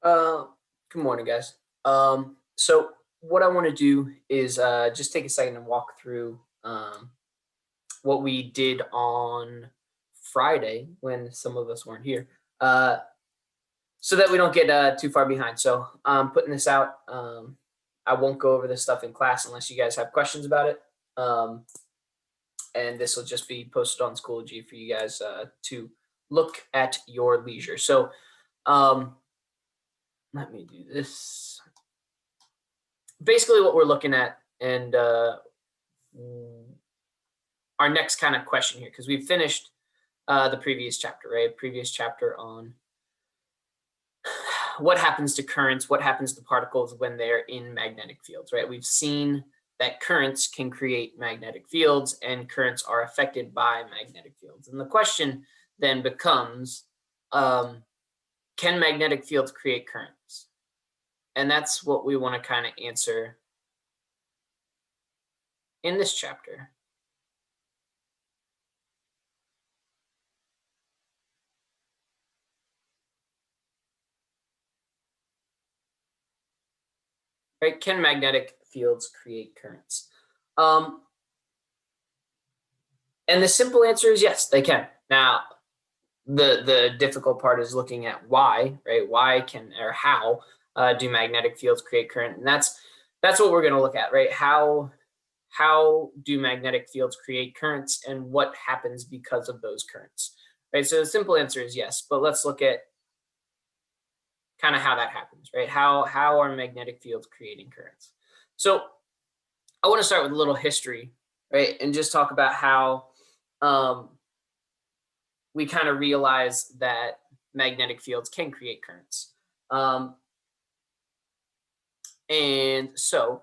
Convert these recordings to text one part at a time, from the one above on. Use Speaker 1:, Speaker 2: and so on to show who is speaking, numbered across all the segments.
Speaker 1: Uh, Good morning, guys. So what I want to do is just take a second and walk through what we did on Friday when some of us weren't here, uh, so that we don't get too far behind. So I'm putting this out. I won't go over this stuff in class unless you guys have questions about it. Um, and this will just be posted on Schoology for you guys to look at your leisure. So um, let me do this. Basically what we're looking at and our next kind of question here, because we've finished the previous chapter, right? Previous chapter on what happens to currents, what happens to particles when they're in magnetic fields, right? We've seen that currents can create magnetic fields and currents are affected by magnetic fields. And the question then becomes, can magnetic fields create currents? And that's what we want to kind of answer in this chapter. Right? Can magnetic fields create currents? Um, and the simple answer is yes, they can. Now, the difficult part is looking at why, right? Why can or how do magnetic fields create current? And that's what we're going to look at, right? How do magnetic fields create currents, and what happens because of those currents, right? So the simple answer is yes, but let's look at kind of how that happens, right? How are magnetic fields creating currents? So I want to start with a little history, right? And just talk about how we kind of realize that magnetic fields can create currents. And so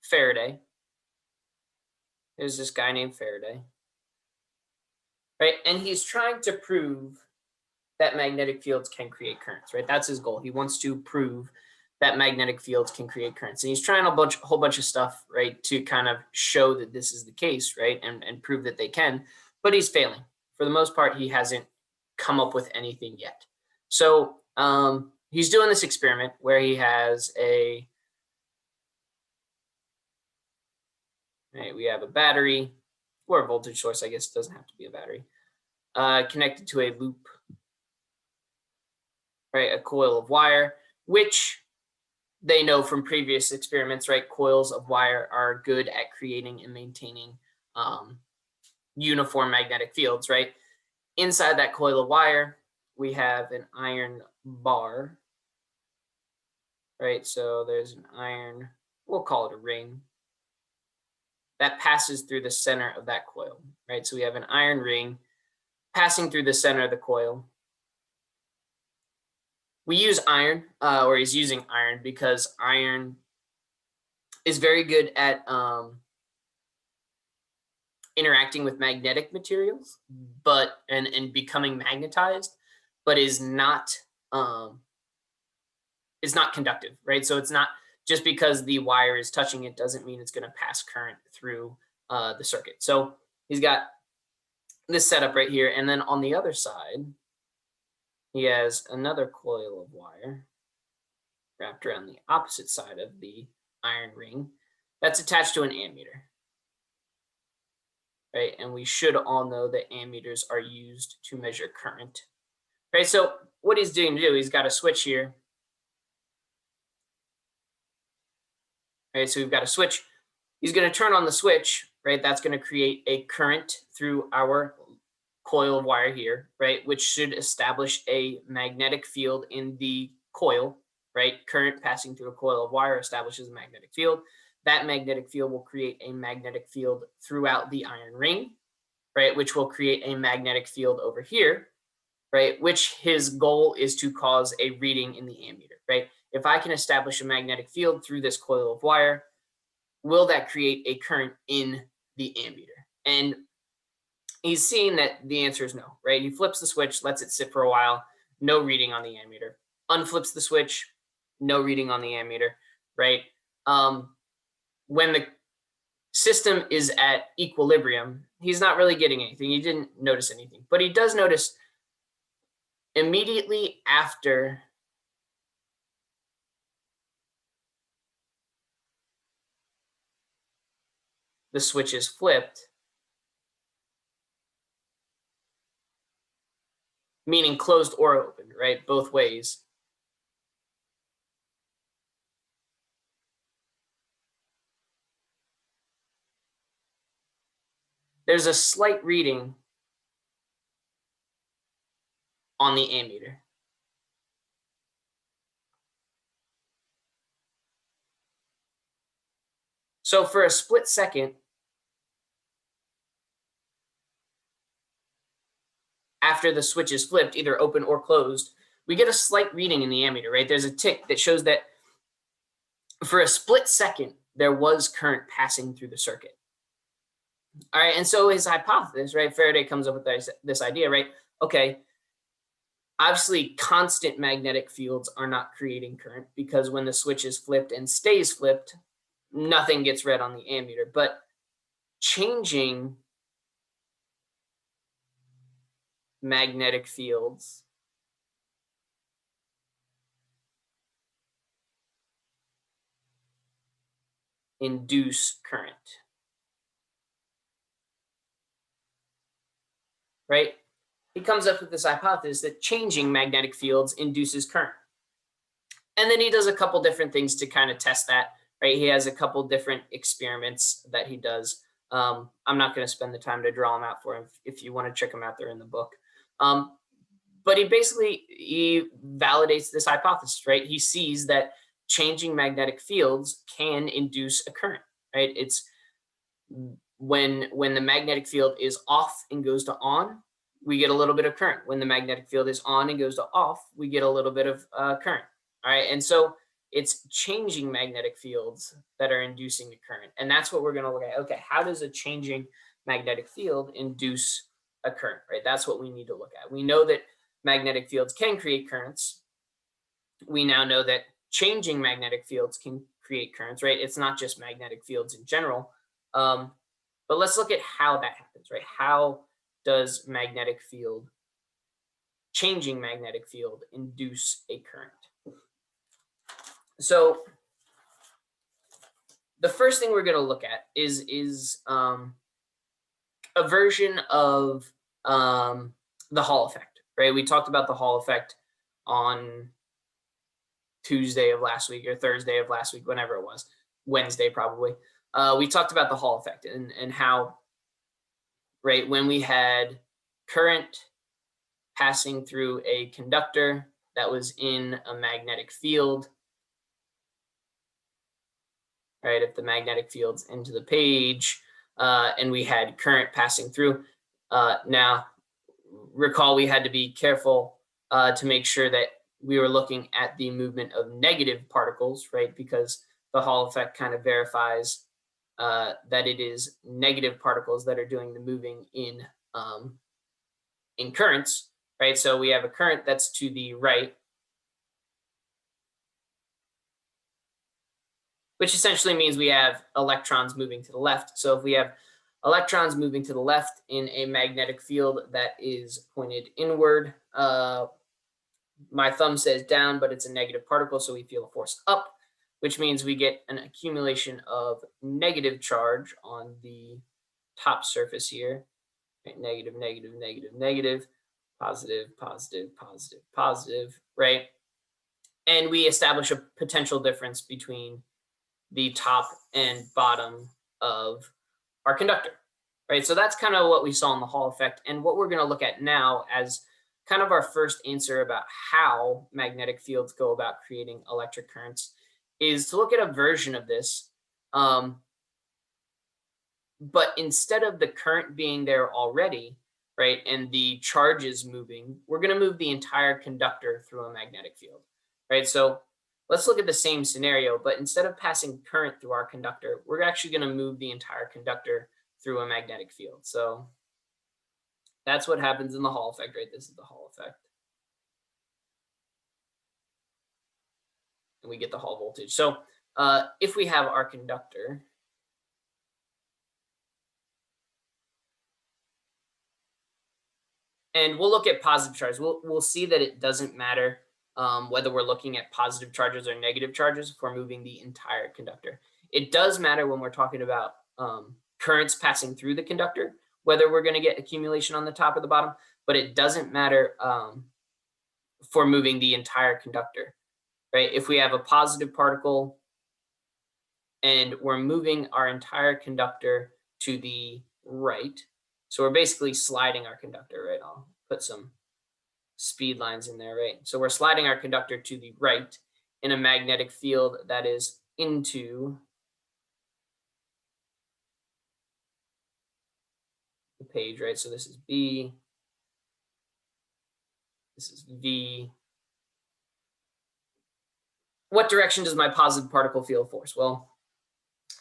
Speaker 1: Faraday, there's this guy named Faraday, right? And he's trying to prove that magnetic fields can create currents, right? That's his goal. He wants to prove that magnetic fields can create currents. And he's trying a whole bunch of stuff, right, to kind of show that this is the case, right, and prove that they can, but he's failing. For the most part, he hasn't come up with anything yet. So he's doing this experiment where he has we have a battery or a voltage source. I guess it doesn't have to be a battery, connected to a loop, right, a coil of wire, which they know from previous experiments, right? Coils of wire are good at creating and maintaining uniform magnetic fields, right? Inside that coil of wire, we have an iron bar, right? So there's an iron, we'll call it a ring, that passes through the center of that coil, right? So we have an iron ring passing through the center of the coil. We use iron, or he's using iron, because iron is very good at interacting with magnetic materials, but and becoming magnetized, but is not conductive, right? So it's not just because the wire is touching it doesn't mean it's going to pass current through the circuit. So he's got this setup right here, and then on the other side, he has another coil of wire wrapped around the opposite side of the iron ring that's attached to an ammeter, right? And we should all know that ammeters are used to measure current, right? So what he's doing to do, he's got a switch here, right? So we've got a switch. He's going to turn on the switch, right? That's going to create a current through our coil of wire here, right? Which should establish a magnetic field in the coil, right? Current passing through a coil of wire establishes a magnetic field. That magnetic field will create a magnetic field throughout the iron ring, right? Which will create a magnetic field over here, right? Which his goal is to cause a reading in the ammeter, right? If I can establish a magnetic field through this coil of wire, will that create a current in the ammeter? And he's seeing that the answer is no, right? He flips the switch, lets it sit for a while, no reading on the ammeter. Unflips the switch, no reading on the ammeter, right? When the system is at equilibrium, he's not really getting anything. He didn't notice anything, but he does notice immediately after the switch is flipped, meaning closed or open, right? Both ways. There's a slight reading on the ammeter. So for a split second, after the switch is flipped, either open or closed, we get a slight reading in the ammeter, right? There's a tick that shows that for a split second, there was current passing through the circuit. All right, and so his hypothesis, right? Faraday comes up with this idea, right? Okay, obviously constant magnetic fields are not creating current because when the switch is flipped and stays flipped, nothing gets read on the ammeter. But changing magnetic fields induce current, right? He comes up with this hypothesis that changing magnetic fields induces current. And then he does a couple different things to kind of test that, right? He has a couple different experiments that he does. I'm not going to spend the time to draw them out for him. If you want to check them out, they're in the book. But he validates this hypothesis, right? He sees that changing magnetic fields can induce a current, right? It's when the magnetic field is off and goes to on, we get a little bit of current. When the magnetic field is on and goes to off, we get a little bit of current. All right, and so it's changing magnetic fields that are inducing the current, and that's what we're going to look at. Okay, how does a changing magnetic field induce a current? Right, that's what we need to look at. We know that magnetic fields can create currents. We now know that changing magnetic fields can create currents. Right, it's not just magnetic fields in general. But let's look at how that happens, right? How does changing magnetic field induce a current? So the first thing we're going to look at is a version of the Hall effect, right? We talked about the Hall effect on Tuesday of last week or Thursday of last week, whenever it was, Wednesday probably. We talked about the Hall effect and how, right, when we had current passing through a conductor that was in a magnetic field, right, if the magnetic field's into the page, and we had current passing through. Now, recall we had to be careful to make sure that we were looking at the movement of negative particles, right, because the Hall effect kind of verifies that it is negative particles that are doing the moving in currents, right? So we have a current that's to the right, which essentially means we have electrons moving to the left. So if we have electrons moving to the left in a magnetic field that is pointed inward, my thumb says down, but it's a negative particle, so we feel a force up, which means we get an accumulation of negative charge on the top surface here. Right? Negative, negative, negative, negative, positive, positive, positive, positive, right? And we establish a potential difference between the top and bottom of our conductor, right? So that's kind of what we saw in the Hall effect. And what we're going to look at now as kind of our first answer about how magnetic fields go about creating electric currents is to look at a version of this. But instead of the current being there already, right, and the charges moving, we're going to move the entire conductor through a magnetic field, right? So let's look at the same scenario, but instead of passing current through our conductor, we're actually going to move the entire conductor through a magnetic field. So that's what happens in the Hall effect, right? This is the Hall effect. And we get the Hall voltage. So if we have our conductor, and we'll look at positive charges, we'll see that it doesn't matter whether we're looking at positive charges or negative charges for moving the entire conductor. It does matter when we're talking about currents passing through the conductor, whether we're going to get accumulation on the top or the bottom, but it doesn't matter for moving the entire conductor, right? If we have a positive particle and we're moving our entire conductor to the right, so we're basically sliding our conductor, right? I'll put some speed lines in there, right? So we're sliding our conductor to the right in a magnetic field that is into the page, right? So this is B, this is V. What direction does my positive particle feel a force? Well,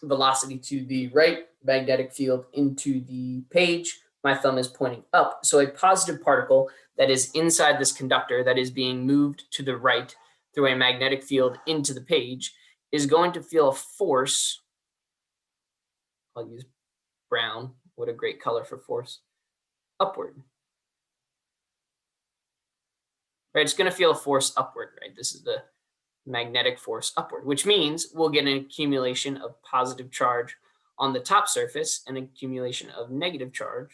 Speaker 1: velocity to the right, magnetic field into the page. My thumb is pointing up. So a positive particle that is inside this conductor that is being moved to the right through a magnetic field into the page is going to feel a force. I'll use brown. What a great color for force. Upward. Right? It's going to feel a force upward, right? This is the magnetic force upward, which means we'll get an accumulation of positive charge on the top surface and accumulation of negative charge.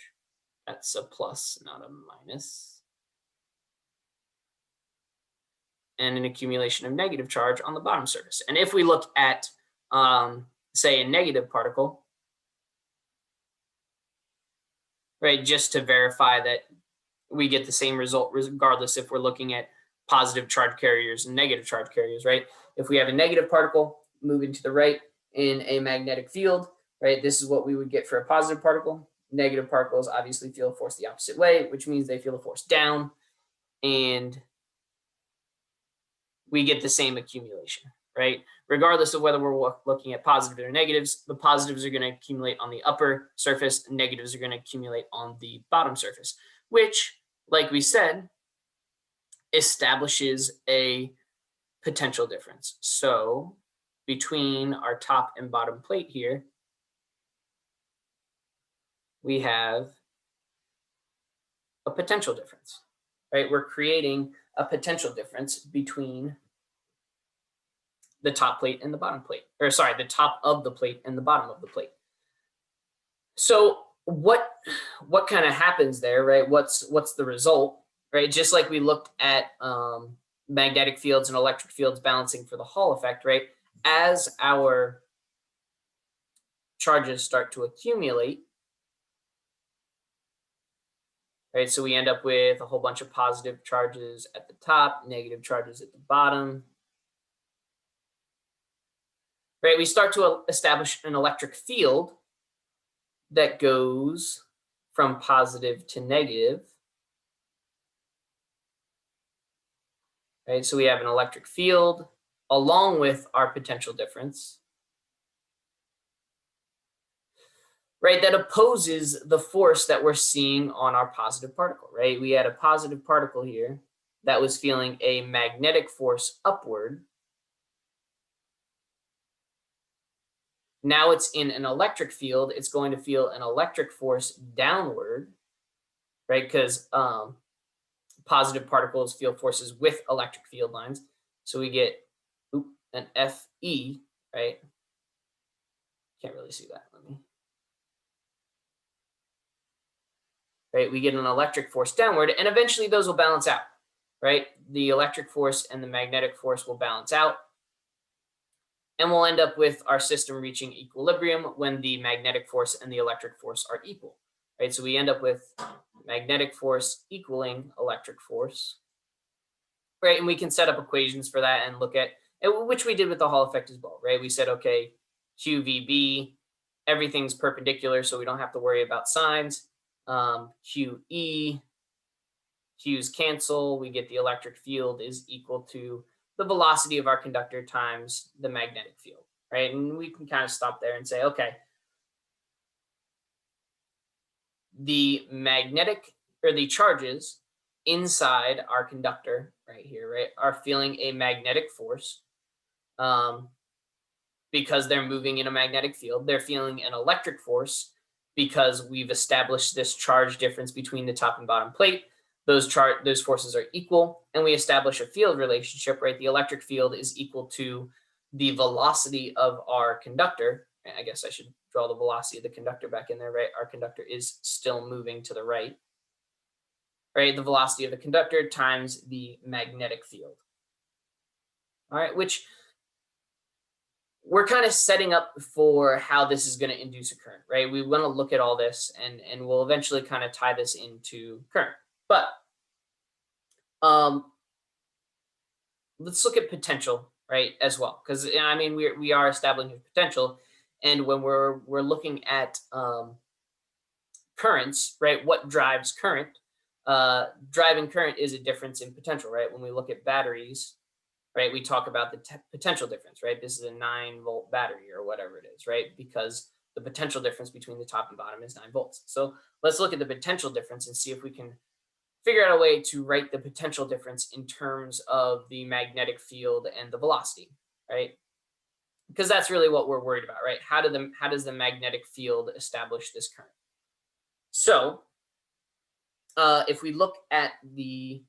Speaker 1: That's a plus, not a minus. And an accumulation of negative charge on the bottom surface. And if we look at, say, a negative particle, right, just to verify that we get the same result regardless if we're looking at positive charge carriers and negative charge carriers, right? If we have a negative particle moving to the right in a magnetic field, right, this is what we would get for a positive particle. Negative particles obviously feel a force the opposite way, which means they feel a force down, and we get the same accumulation, right? Regardless of whether we're looking at positives or negatives, the positives are going to accumulate on the upper surface, negatives are going to accumulate on the bottom surface, which, like we said, establishes a potential difference. So between our top and bottom plate here, we have a potential difference, right? We're creating a potential difference between the top plate and the bottom plate, or sorry, the top of the plate and the bottom of the plate. So what kind of happens there, right? What's the result, right? Just like we looked at magnetic fields and electric fields balancing for the Hall effect, right? As our charges start to accumulate, right? So we end up with a whole bunch of positive charges at the top, negative charges at the bottom, right? We start to establish an electric field that goes from positive to negative, right? So we have an electric field along with our potential difference, right? That opposes the force that we're seeing on our positive particle, right? We had a positive particle here that was feeling a magnetic force upward. Now it's in an electric field, it's going to feel an electric force downward, right? Because positive particles feel forces with electric field lines. So we get an Fe, right? Can't really see that. Right? We get an electric force downward, and eventually those will balance out, right? The electric force and the magnetic force will balance out. And we'll end up with our system reaching equilibrium when the magnetic force and the electric force are equal, right? So we end up with magnetic force equaling electric force, right? And we can set up equations for that and look at, which we did with the Hall effect as well, right? We said, okay, QVB, everything's perpendicular, so we don't have to worry about signs. QE, Q's cancel, we get the electric field is equal to the velocity of our conductor times the magnetic field, right? And we can kind of stop there and say, okay, the magnetic or the charges inside our conductor right here, right, are feeling a magnetic force because they're moving in a magnetic field. They're feeling an electric force because we've established this charge difference between the top and bottom plate. Those forces are equal, and we establish a field relationship, right? The electric field is equal to the velocity of our conductor, I guess I should draw the velocity of the conductor back in there, right? Our conductor is still moving to the right, right? The velocity of the conductor times the magnetic field. All right, which we're kind of setting up for how this is going to induce a current, right? We want to look at all this, and we'll eventually kind of tie this into current. But let's look at potential, right, as well, because I mean we are establishing potential, and when we're looking at currents, right, what drives current? Driving current is a difference in potential, right? When we look at batteries, right, we talk about the potential difference, right? This is a 9-volt battery or whatever it is, right? Because the potential difference between the top and bottom is 9 volts. So let's look at the potential difference and see if we can figure out a way to write the potential difference in terms of the magnetic field and the velocity, right? Because that's really what we're worried about, right? How does the magnetic field establish this current? So if we look at the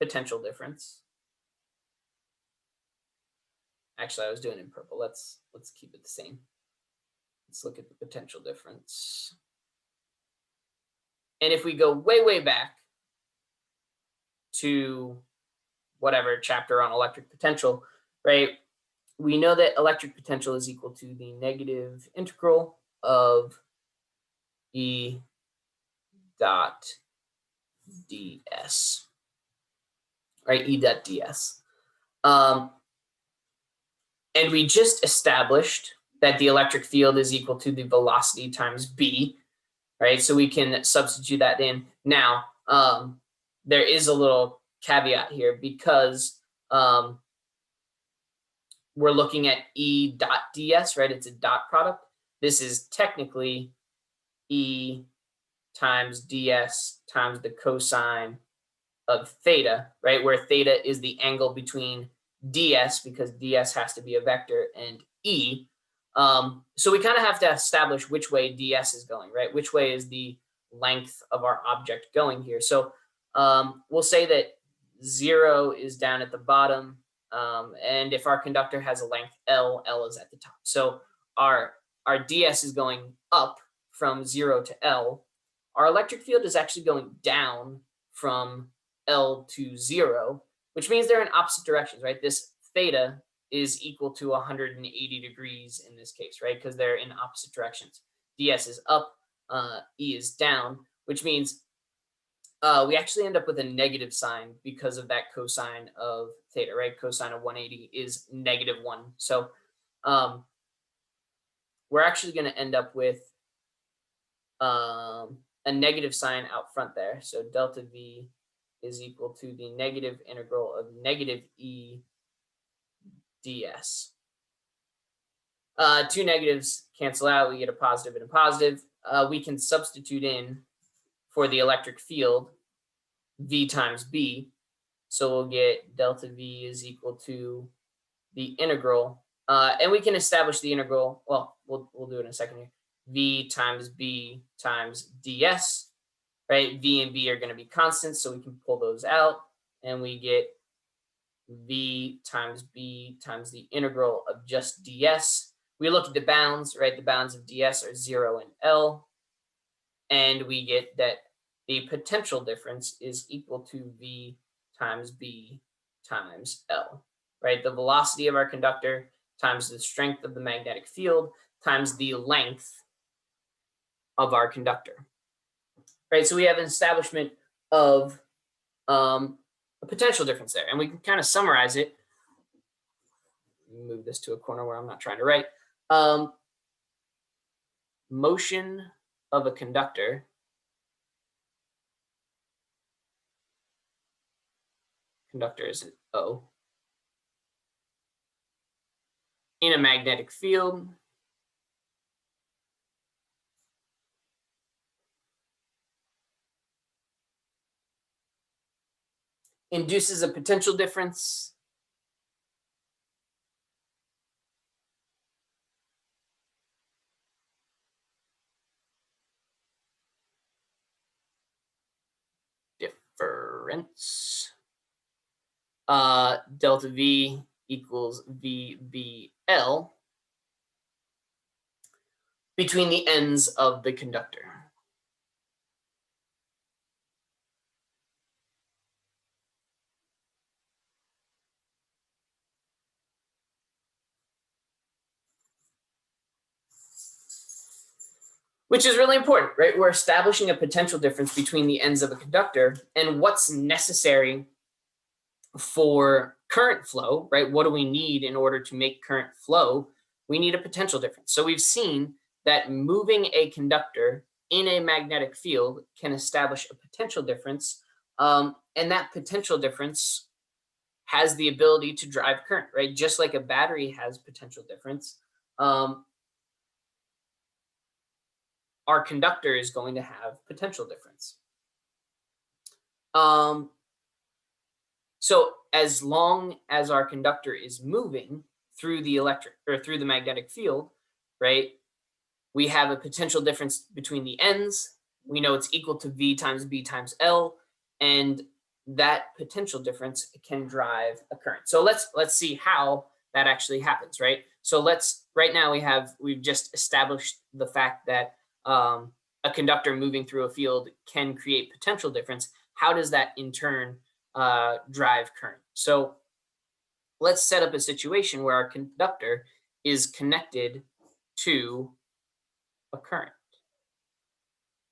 Speaker 1: potential difference, actually I was doing it in purple. Let's keep it the same. Let's look at the potential difference. And if we go way back to whatever chapter on electric potential, right? We know that electric potential is equal to the negative integral of E dot ds, right? E dot ds. And we just established that the electric field is equal to the velocity times b, right? So we can substitute that in. Now, there is a little caveat here because we're looking at E dot ds, right? It's a dot product. This is technically E times ds times the cosine of theta, right? Where theta is the angle between ds, because ds has to be a vector, and E. So we kind of have to establish which way ds is going, right? Which way is the length of our object going here? So we'll say that 0 is down at the bottom, and if our conductor has a length L, L is at the top. So our ds is going up from 0 to L. Our electric field is actually going down from L to 0, which means they're in opposite directions, right? This theta is equal to 180 degrees in this case, right? Because they're in opposite directions. ds is up, E is down, which means we actually end up with a negative sign because of that cosine of theta, right? Cosine of 180 is -1. So we're actually going to end up with a negative sign out front there. So delta V is equal to the negative integral of negative E ds. Two negatives cancel out. We get a positive and a positive. We can substitute in for the electric field V times B. So we'll get delta V is equal to the integral. And we can establish the integral. Well, we'll do it in a second here. V times B times ds. Right, V and B are going to be constants, so we can pull those out, and we get V times B times the integral of just ds. We look at the bounds, right? The bounds of ds are 0 and L, and we get that the potential difference is equal to V times B times L, right? The velocity of our conductor times the strength of the magnetic field times the length of our conductor. Right, so we have an establishment of a potential difference there, and we can kind of summarize it. Move this to a corner where I'm not trying to write. Motion of a conductor is O in a magnetic field induces a potential difference delta V equals VBL. between the ends of the conductor. Which is really important, right? We're establishing a potential difference between the ends of a conductor and what's necessary for current flow, right? What do we need in order to make current flow? We need a potential difference. So we've seen that moving a conductor in a magnetic field can establish a potential difference. And that potential difference has the ability to drive current, right? Just like a battery has potential difference. Our conductor is going to have potential difference. So as long as our conductor is moving through the electric or through the magnetic field, right, we have a potential difference between the ends. We know it's equal to V times B times L, and that potential difference can drive a current. So let's see how that actually happens, right? So right now we've just established the fact that a conductor moving through a field can create potential difference. How does that in turn drive current? So let's set up a situation where our conductor is connected to a current,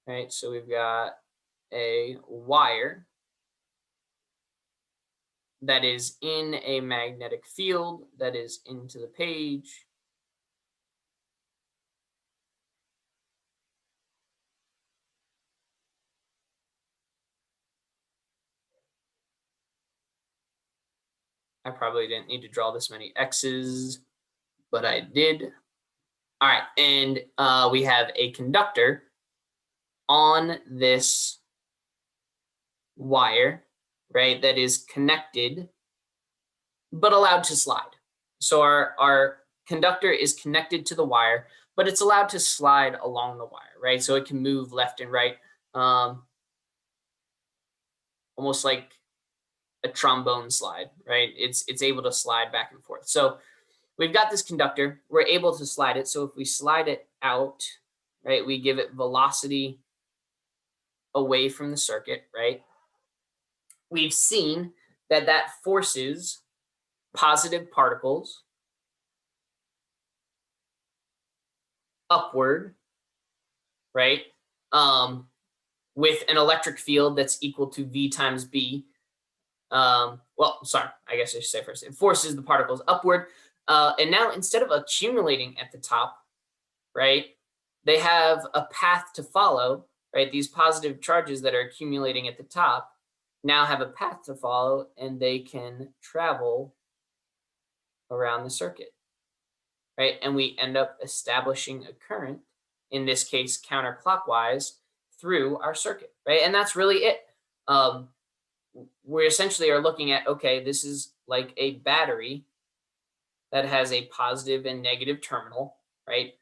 Speaker 1: right? So we've got a wire that is in a magnetic field that is into the page. I probably didn't need to draw this many X's, but I did. All right, and we have a conductor on this wire, right, that is connected but allowed to slide. So our conductor is connected to the wire, but it's allowed to slide along the wire, right? So it can move left and right, almost like a trombone slide, right? It's able to slide back and forth. So we've got this conductor, we're able to slide it. So if we slide it out, right, we give it velocity away from the circuit, right? We've seen that forces positive particles upward, right? With an electric field that's equal to V times B. Well, sorry, I guess I should say first. It forces the particles upward. And now instead of accumulating at the top, right, they have a path to follow, right? These positive charges that are accumulating at the top now have a path to follow, and they can travel around the circuit, right? And we end up establishing a current, in this case, counterclockwise through our circuit, right? And that's really it. We essentially are looking at, okay, this is like a battery that has a positive and negative terminal, right?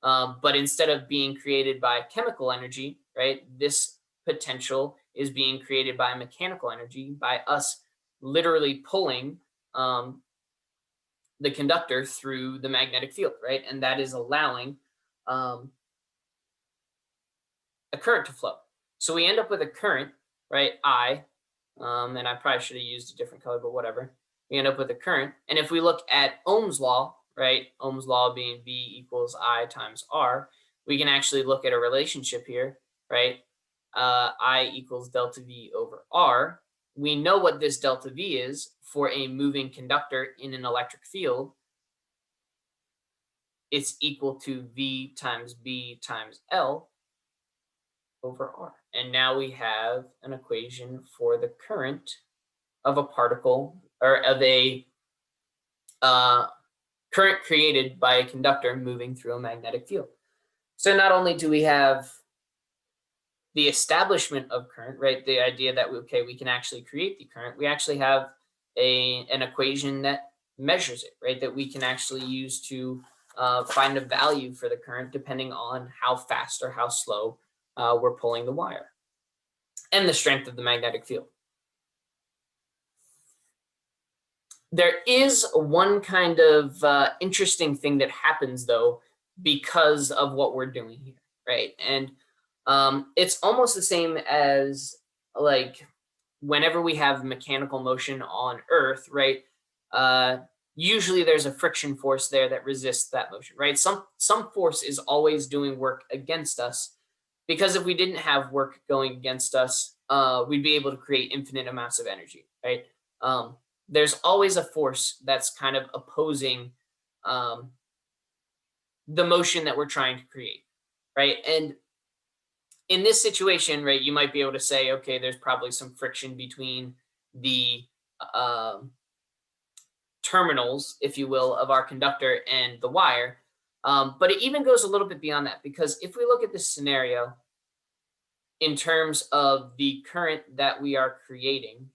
Speaker 1: But instead of being created by chemical energy, right, this potential is being created by mechanical energy, by us literally pulling the conductor through the magnetic field, right? And that is allowing a current to flow. So we end up with a current, right, I, and I probably should have used a different color, but whatever. We end up with a current. And if we look at Ohm's law, right, Ohm's law being V equals I times R, we can actually look at a relationship here, right? I equals delta V over R. We know what this delta V is for a moving conductor in an electric field. It's equal to V times B times L over R. And now we have an equation for the current of a particle, or of a current created by a conductor moving through a magnetic field. So not only do we have the establishment of current, right, the idea that we can actually create the current, we actually have an equation that measures it, right, that we can actually use to find a value for the current depending on how fast or how slow we're pulling the wire and the strength of the magnetic field. There is one kind of interesting thing that happens, though, because of what we're doing here, right? And it's almost the same as like whenever we have mechanical motion on Earth, right? Uh, Usually there's a friction force there that resists that motion, right? Some force is always doing work against us, because if we didn't have work going against us, we'd be able to create infinite amounts of energy, right? There's always a force that's kind of opposing um, the motion that we're trying to create, right? And in this situation, right, you might be able to say, okay, there's probably some friction between the um terminals, if you will, of our conductor and the wire. But it even goes a little bit beyond that, because if we look at this scenario in terms of the current that we are creating,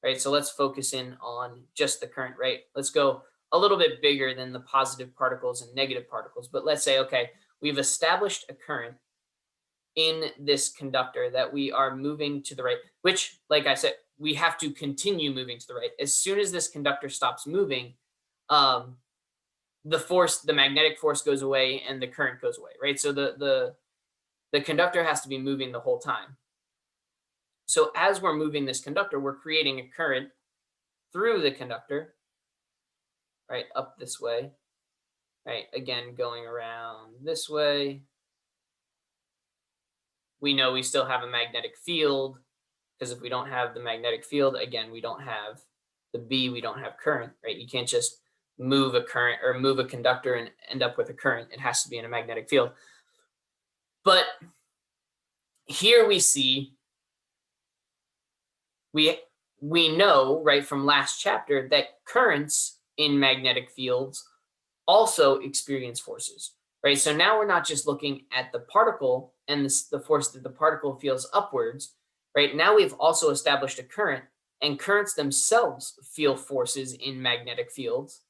Speaker 1: right? So let's focus in on just the current, right? Let's go a little bit bigger than the positive particles and negative particles. But let's say, okay, we've established a current in this conductor that we are moving to the right, which, like I said, we have to continue moving to the right. As soon as this conductor stops moving, um, the magnetic force goes away and the current goes away, right? So the conductor has to be moving the whole time. So as we're moving this conductor, we're creating a current through the conductor, right, up this way, right? Again, going around this way. We know we still have a magnetic field, because if we don't have the magnetic field, again, we don't have the B, we don't have current, right? You can't just move a current or move a conductor and end up with a current. It has to be in a magnetic field. But here we see, we we know, right, from last chapter that currents in magnetic fields also experience forces, right? So now we're not just looking at the particle and the force that the particle feels upwards, right? Now we've also established a current, and currents themselves feel forces in magnetic fields,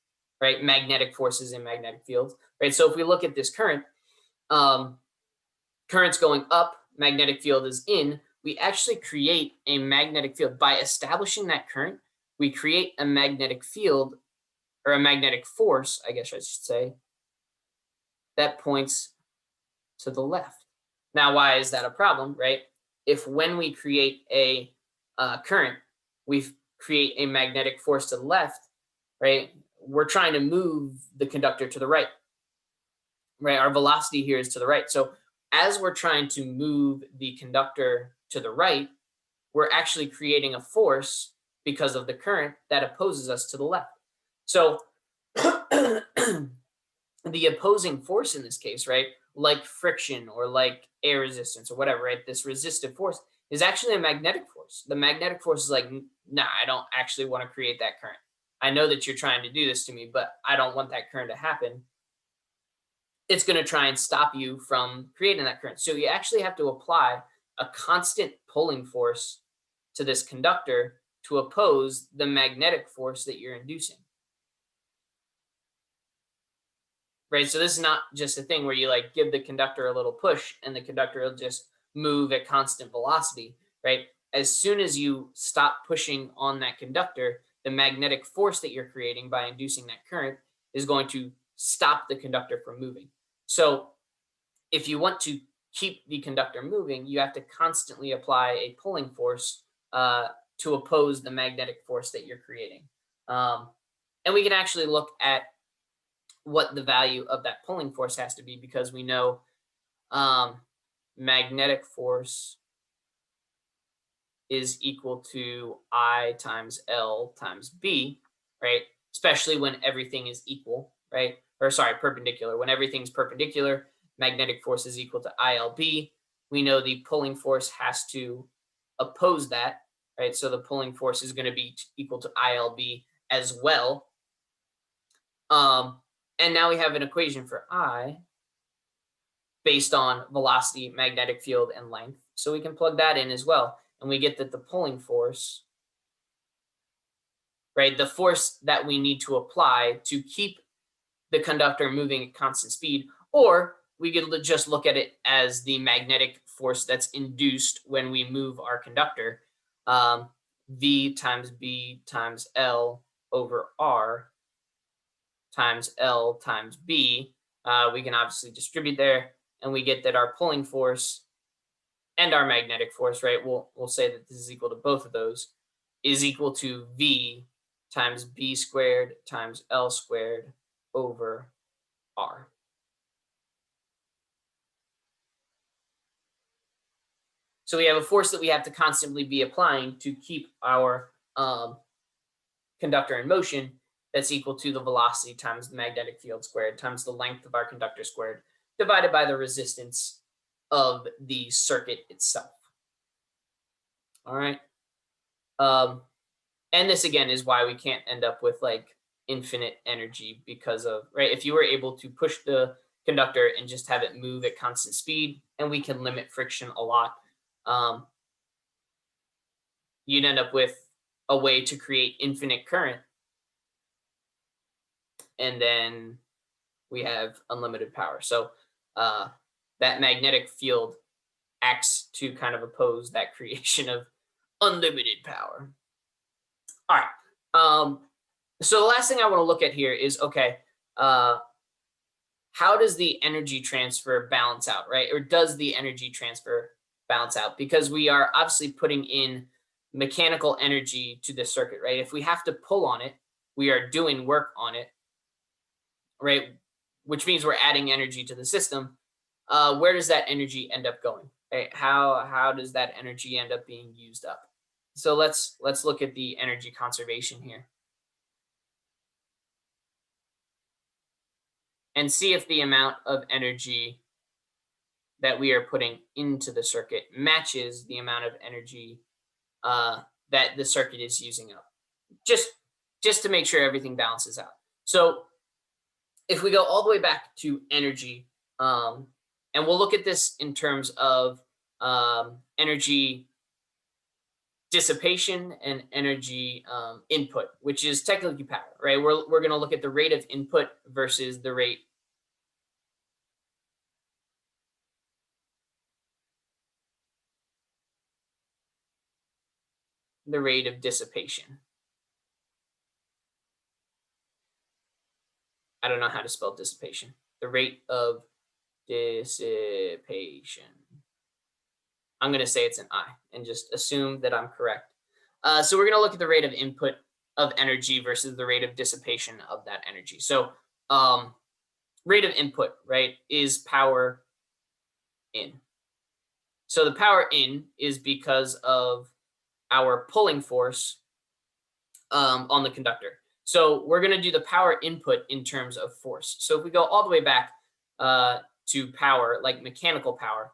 Speaker 1: right? Magnetic forces in magnetic fields, right? So if we look at this current, um, current's going up, magnetic field is in, we actually create a magnetic field. By establishing that current, we create a magnetic field, or a magnetic force, I guess I should say, that points to the left. Now, why is that a problem, right? If when we create a current, we create a magnetic force to the left, right? We're trying to move the conductor to the right, right? Our velocity here is to the right. So as we're trying to move the conductor to the right, we're actually creating a force because of the current that opposes us to the left. So the opposing force in this case, right, like friction or like air resistance or whatever, right, this resistive force is actually a magnetic force. The magnetic force is like, nah, I don't actually want to create that current. I know that you're trying to do this to me, but I don't want that current to happen. It's going to try and stop you from creating that current. So you actually have to apply a constant pulling force to this conductor to oppose the magnetic force that you're inducing. Right? So this is not just a thing where you like give the conductor a little push and the conductor will just move at constant velocity, right? As soon as you stop pushing on that conductor, the magnetic force that you're creating by inducing that current is going to stop the conductor from moving. So if you want to keep the conductor moving, you have to constantly apply a pulling force to oppose the magnetic force that you're creating. And we can actually look at what the value of that pulling force has to be, because we know um, magnetic force is equal to I times L times B, right? Especially when everything is equal, right? Or sorry, perpendicular. When everything's perpendicular, magnetic force is equal to ILB. We know the pulling force has to oppose that, right? So the pulling force is going to be equal to ILB as well. And now we have an equation for I based on velocity, magnetic field, and length. So we can plug that in as well. And we get that the pulling force, right, the force that we need to apply to keep the conductor moving at constant speed, or we could just look at it as the magnetic force that's induced when we move our conductor, V times B times L over R times L times B. We can obviously distribute there, and we get that our pulling force and our magnetic force, right? We'll say that this is equal to both of those, is equal to V times B squared times L squared over R. So we have a force that we have to constantly be applying to keep our conductor in motion that's equal to the velocity times the magnetic field squared times the length of our conductor squared divided by the resistance of the circuit itself. All right. And this again is why we can't end up with like infinite energy because of, right? If you were able to push the conductor and just have it move at constant speed, and we can limit friction a lot, you'd end up with a way to create infinite current. And then we have unlimited power. So that magnetic field acts to kind of oppose that creation of unlimited power. All right. So the last thing I want to look at here is, okay, how does the energy transfer balance out, right? Or does the energy transfer balance out? Because we are obviously putting in mechanical energy to the circuit, right? If we have to pull on it, we are doing work on it, right? Which means we're adding energy to the system. Where does that energy end up going? Right? How does that energy end up being used up? So let's look at the energy conservation here and see if the amount of energy that we are putting into the circuit matches the amount of energy that the circuit is using up. Just to make sure everything balances out. So if we go all the way back to energy, and we'll look at this in terms of energy dissipation and energy input, which is technically power, right? We're going to look at the rate of input versus the rate of dissipation. I don't know how to spell dissipation. The rate of dissipation. I'm going to say it's an I and just assume that I'm correct. So we're going to look at the rate of input of energy versus the rate of dissipation of that energy. So rate of input, right, is power in. So the power in is because of our pulling force on the conductor. So we're going to do the power input in terms of force. So if we go all the way back to power, like mechanical power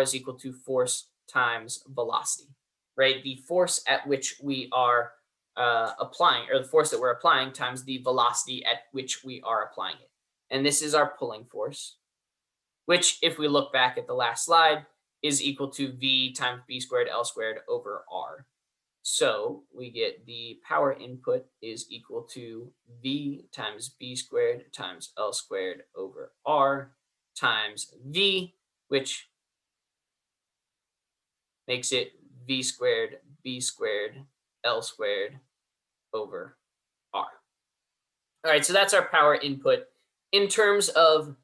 Speaker 1: is equal to force times velocity, right? The force at which we are applying, or the force that we're applying times the velocity at which we are applying it. And this is our pulling force, which if we look back at the last slide is equal to V times B squared L squared over R. So we get the power input is equal to V times B squared times L squared over R times V, which makes it V squared B squared L squared over R. All right, so that's our power input in terms of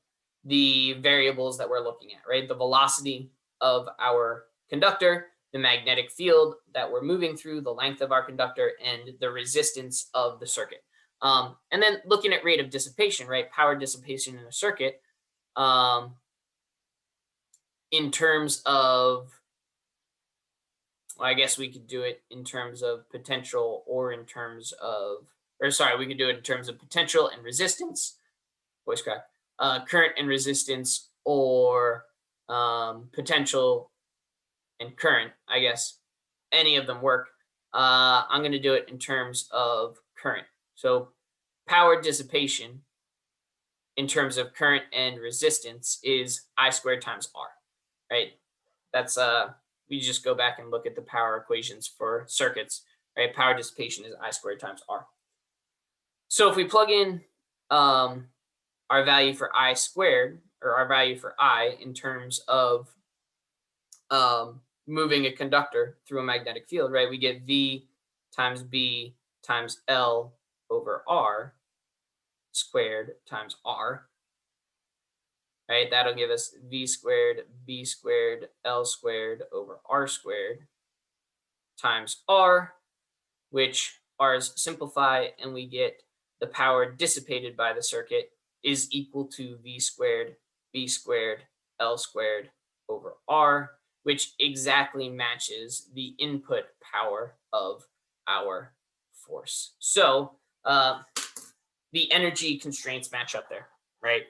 Speaker 1: the variables that we're looking at, right? The velocity of our conductor, the magnetic field that we're moving through, the length of our conductor, and the resistance of the circuit. And then looking at rate of dissipation, right? Power dissipation in a circuit in terms of, well, I guess we could do it in terms of potential or in terms of, or sorry, we could do it in terms of potential and resistance, voice crack, current and resistance, or potential and current, I guess. Any of them work. I'm going to do it in terms of current. So power dissipation in terms of current and resistance is I squared times R, right? That's, we just go back and look at the power equations for circuits, right? Power dissipation is I squared times R. So if we plug in our value for I squared, or our value for I in terms of moving a conductor through a magnetic field, right? We get V times B times L over R. squared times R, right? That'll give us V squared, B squared, L squared over R squared times R, which R's simplify, and we get the power dissipated by the circuit is equal to V squared, B squared, L squared over R, which exactly matches the input power of our force. So the energy constraints match up there, right?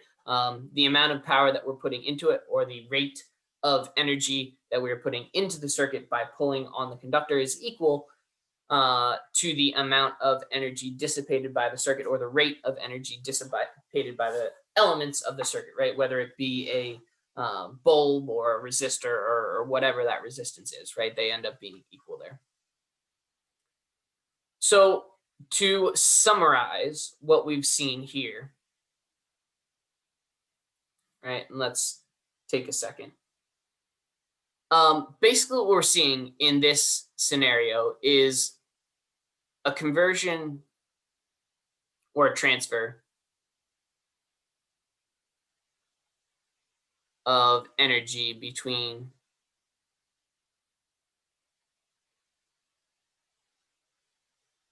Speaker 1: The amount of power that we're putting into it, or the rate of energy that we're putting into the circuit by pulling on the conductor, is equal to the amount of energy dissipated by the circuit, or the rate of energy dissipated by the elements of the circuit, right? Whether it be a bulb or a resistor, or whatever that resistance is, right? They end up being equal there. So to summarize what we've seen here, right? And let's take a second. Basically what we're seeing in this scenario is a conversion or a transfer of energy between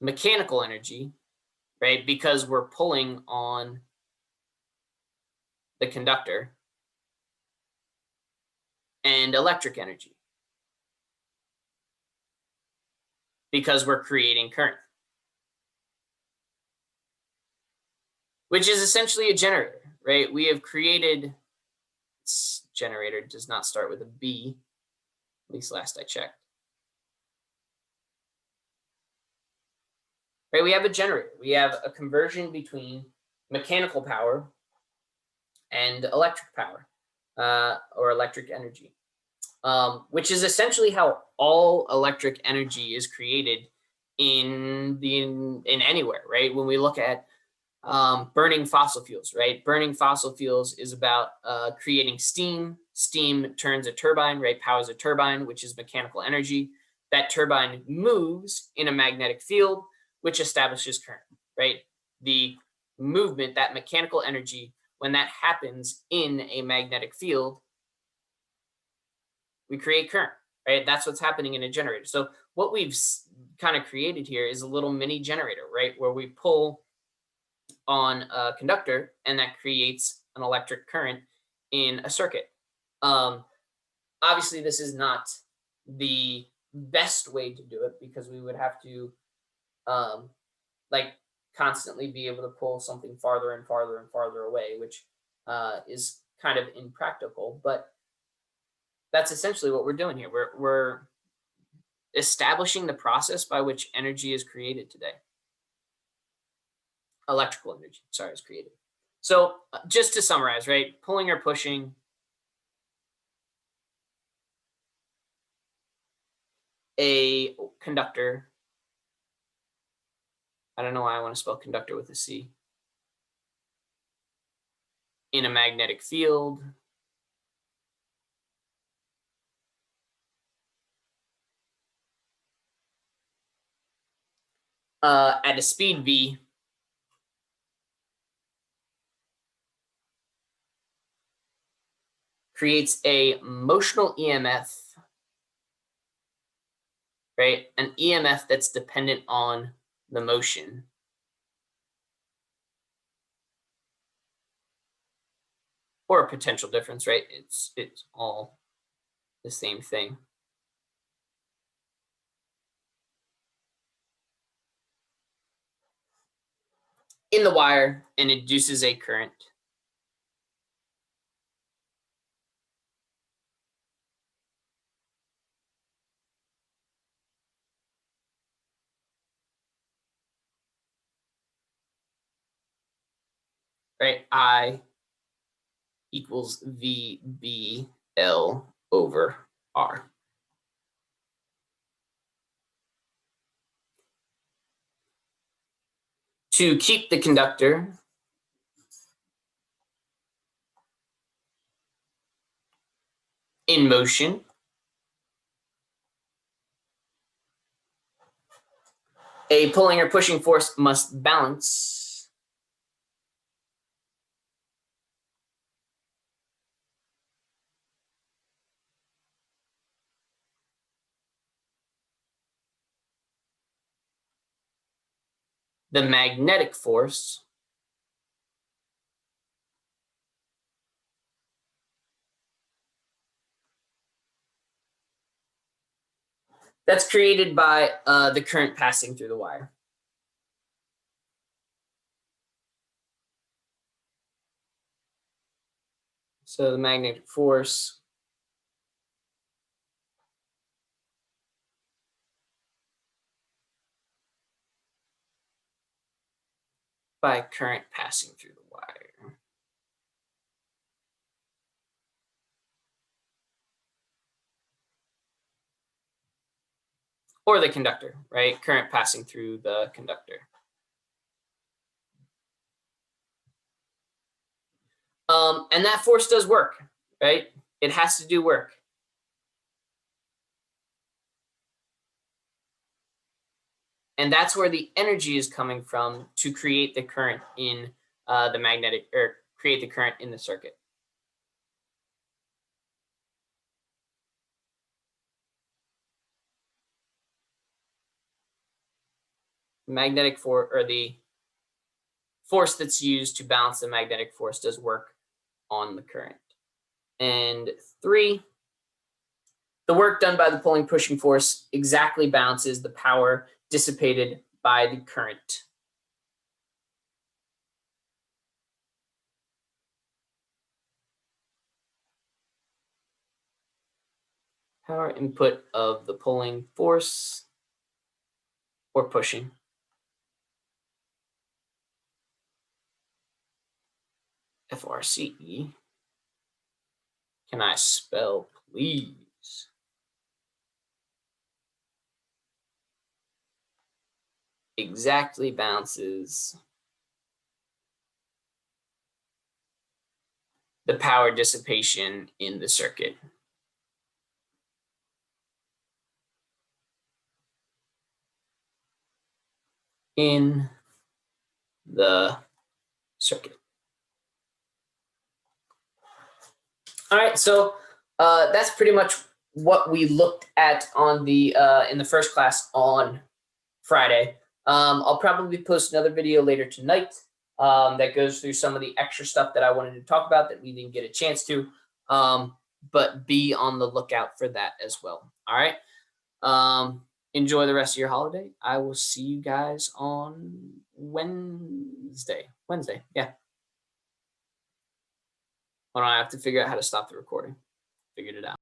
Speaker 1: mechanical energy, right? Because we're pulling on the conductor, and electric energy, because we're creating current, which is essentially a generator, right? We have created, generator does not start with a B, at least last I checked. Right, we have a generator. We have a conversion between mechanical power and electric power, or electric energy, which is essentially how all electric energy is created in anywhere, right? When we look at burning fossil fuels, right? Burning fossil fuels is about creating steam. Steam turns a turbine, right? Powers a turbine, which is mechanical energy. That turbine moves in a magnetic field, which establishes current, right? The movement, that mechanical energy, when that happens in a magnetic field, we create current, right? That's what's happening in a generator. So what we've kind of created here is a little mini generator, right? Where we pull on a conductor, and that creates an electric current in a circuit. Obviously, this is not the best way to do it, because we would have to like constantly be able to pull something farther and farther and farther away, which is kind of impractical. But that's essentially what we're doing here. We're establishing the process by which energy is created today. Electrical energy, sorry, is created. So just to summarize, right? Pulling or pushing, a conductor. I don't know why I want to spell conductor with a C. In a magnetic field. At a speed V. Creates a motional EMF, right? An EMF that's dependent on the motion. Or a potential difference, right? It's all the same thing. In the wire, and induces a current. Right? I equals VBL over R. To keep the conductor in motion, a pulling or pushing force must balance the magnetic force that's created by the current passing through the wire. So the magnetic force by current passing through the wire. Or the conductor, right? Current passing through the conductor. And that force does work, right? It has to do work. And that's where the energy is coming from to create the current in the magnetic, or create the current in the circuit. Magnetic force, or the force that's used to balance the magnetic force, does work on the current. And 3, the work done by the pulling pushing force exactly balances the power dissipated by the current. Power input of the pulling force or pushing. FRCE. Can I spell, please? Exactly balances the power dissipation in the circuit. In the circuit. All right, so that's pretty much what we looked at on the in the first class on Friday. I'll probably post another video later tonight that goes through some of the extra stuff that I wanted to talk about that we didn't get a chance to. But be on the lookout for that as well. All right. Enjoy the rest of your holiday. I will see you guys on Wednesday. Yeah. Hold on, I have to figure out how to stop the recording. Figured it out.